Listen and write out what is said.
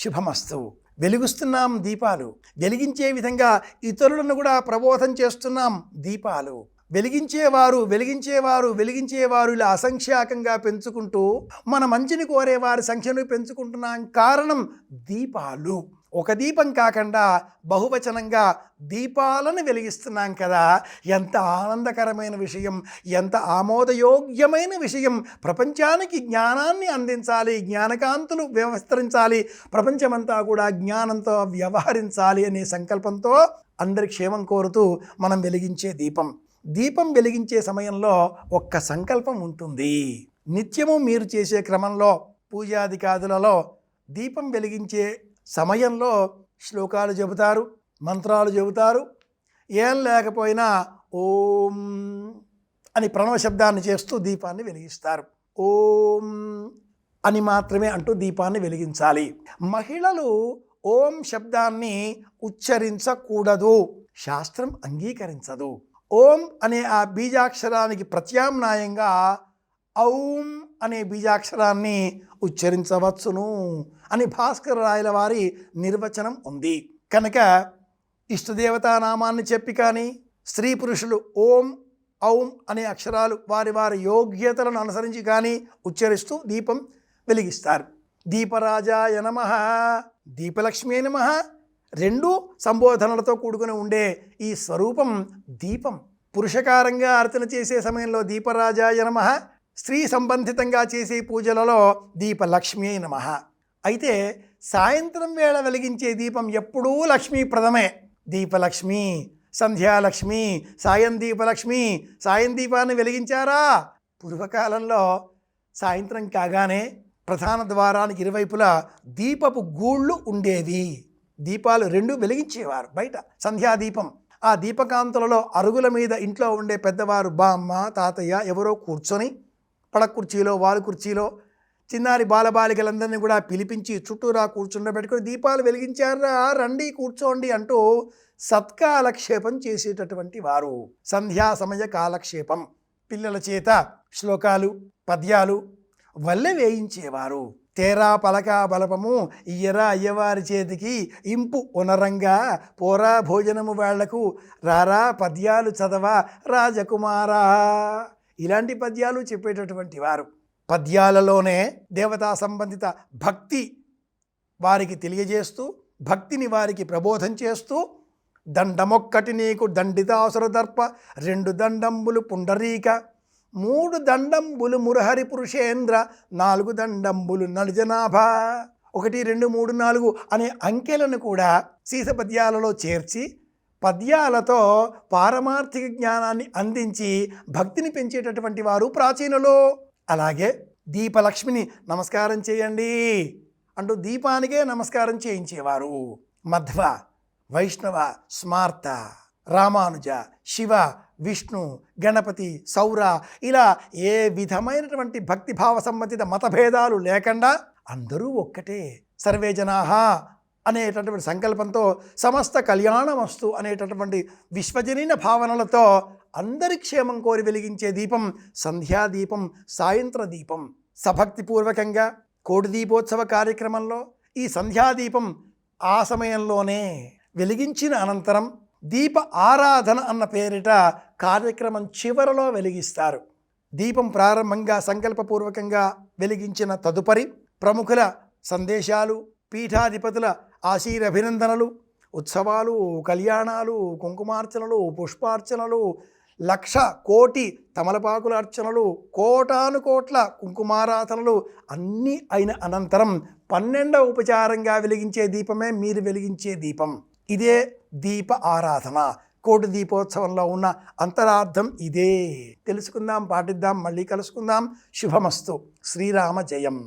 శుభమస్తు. వెలిగిస్తున్నాం దీపాలు. వెలిగించే విధంగా ఇతరులను కూడా ప్రబోధం చేస్తున్నాం దీపాలు. వెలిగించేవారు ఇలా అసంఖ్యాకంగా పెంచుకుంటూ మన మంచిని కోరేవారి సంఖ్యను పెంచుకుంటున్నాం. కారణం దీపాలు. ఒక దీపం కాకుండా బహువచనంగా దీపాలను వెలిగిస్తున్నాం కదా. ఎంత ఆనందకరమైన విషయం, ఎంత ఆమోదయోగ్యమైన విషయం. ప్రపంచానికి జ్ఞానాన్ని అందించాలి, జ్ఞానకాంతులు విస్తరించాలి, ప్రపంచమంతా కూడా జ్ఞానంతో వ్యవహరించాలి అనే సంకల్పంతో అందరి క్షేమం కోరుతూ మనం వెలిగించే దీపం వెలిగించే సమయంలో ఒక్క సంకల్పం ఉంటుంది. నిత్యము మీరు చేసే క్రమంలో పూజాదికాదులలో దీపం వెలిగించే సమయంలో శ్లోకాలు చెబుతారు, మంత్రాలు చెబుతారు. ఏం లేకపోయినా ఓం అని ప్రణవ శబ్దాన్ని చేస్తూ దీపాన్ని వెలిగిస్తారు. ఓం అని మాత్రమే అంటూ దీపాన్ని వెలిగించాలి. మహిళలు ఓం శబ్దాన్ని ఉచ్చరించకూడదు, శాస్త్రం అంగీకరించదు. ఓం అనే ఆ బీజాక్షరానికి ప్రత్యామ్నాయంగా ఔం అనే బీజాక్షరాన్ని ఉచ్చరించవచ్చును అని భాస్కర రాయల వారి నిర్వచనం ఉంది. కనుక ఇష్టదేవతా నామాన్ని చెప్పి కానీ, స్త్రీ పురుషులు ఓం ఔం అనే అక్షరాలు వారి వారి యోగ్యతలను అనుసరించి కానీ ఉచ్చరిస్తూ దీపం వెలిగిస్తారు. దీపరాజాయ నమః, దీపలక్ష్మీ నమః రెండు సంబోధనలతో కూడుకుని ఉండే ఈ స్వరూపం దీపం. పురుషకారంగా అర్చన చేసే సమయంలో దీపరాజాయ నమః, స్త్రీ సంబంధితంగా చేసే పూజలలో దీపలక్ష్మీ నమః. అయితే సాయంత్రం వేళ వెలిగించే దీపం ఎప్పుడూ లక్ష్మీప్రదమే. దీపలక్ష్మి, సంధ్యాలక్ష్మి, సాయం దీపలక్ష్మి. సాయం దీపాన్ని వెలిగించారా? పూర్వకాలంలో సాయంత్రం కాగానే ప్రధాన ద్వారానికి ఇరువైపులా దీపపు గూళ్ళు ఉండేవి. దీపాలు రెండు వెలిగించేవారు బయట. సంధ్యాదీపం. ఆ దీపకాంతులలో అరుగుల మీద ఇంట్లో ఉండే పెద్దవారు, బామ్మ, తాతయ్య ఎవరో కూర్చొని పడక కుర్చీలో, వారు కుర్చీలో చిన్నారి బాలబాలికలందరినీ కూడా పిలిపించి చుట్టూరా కూర్చుండబెట్టుకుని దీపాలు వెలిగించారా, రండి కూర్చోండి అంటూ సత్కాలక్షేపం చేసేటటువంటి వారు. సంధ్యా సమయ కాలక్షేపం. పిల్లల చేత శ్లోకాలు, పద్యాలు వల్లె వేయించేవారు. తేరా పలక బలపము ఇయ్యరా అయ్యవారి చేతికి ఇంపు ఉనరంగా పోరా భోజనము వాళ్లకు రారా పద్యాలు చదవా రాజకుమారా. ఇలాంటి పద్యాలు చెప్పేటటువంటి వారు. పద్యాలలోనే దేవతా సంబంధిత భక్తి వారికి తెలియజేస్తూ, భక్తిని వారికి ప్రబోధం చేస్తూ, దండమొక్కటి నీకు దండితాసుర దర్ప, 2 దండంబులు పుండరీక, 3 దండంబులు మురహరి పురుషేంద్ర, 4 దండంబులు నళజనాభ. 1 2 3 4 అనే అంకెలను కూడా సీస పద్యాలలో చేర్చి పద్యాలతో పారమార్థిక జ్ఞానాన్ని అందించి భక్తిని పెంచేటటువంటి వారు ప్రాచీనులు. అలాగే దీపలక్ష్మిని నమస్కారం చేయండి అంటూ దీపానికే నమస్కారం చేయించేవారు. మధ్వ, వైష్ణవ, స్మార్త, రామానుజ, శివ, విష్ణు, గణపతి, సౌర ఇలా ఏ విధమైనటువంటి భక్తిభావ సంబంధిత మతభేదాలు లేకుండా అందరూ ఒక్కటే. సర్వే జనాః అనేటటువంటి సంకల్పంతో సమస్త కళ్యాణమస్తు అనేటటువంటి విశ్వజనీన భావనలతో అందరి క్షేమం కోరి వెలిగించే దీపం సంధ్యాదీపం, సాయంత్ర దీపం. సభక్తిపూర్వకంగా కోటి దీపోత్సవ కార్యక్రమంలో ఈ సంధ్యాదీపం ఆ సమయంలోనే వెలిగించిన అనంతరం దీప ఆరాధన అన్న పేరిట కార్యక్రమం చివరలో వెలిగిస్తారు. దీపం ప్రారంభంగా సంకల్పపూర్వకంగా వెలిగించిన తదుపరి ప్రముఖుల సందేశాలు, పీఠాధిపతుల ఆశీరభినందనలు, ఉత్సవాలు, కళ్యాణాలు, కుంకుమార్చనలు, పుష్పార్చనలు, 1,00,000 కోటి తమలపాకుల అర్చనలు, కోటాను కోట్ల కుంకుమారాధనలు అన్నీ అయిన అనంతరం 12వ ఉపచారంగా వెలిగించే దీపమే మీరు వెలిగించే దీపం. ఇదే దీప ఆరాధన. కోటి దీపోత్సవంలో ఉన్న అంతరార్థం ఇదే. తెలుసుకుందాం, పాటిద్దాం, మళ్ళీ కలుసుకుందాం. శుభమస్తు. శ్రీరామ జయం.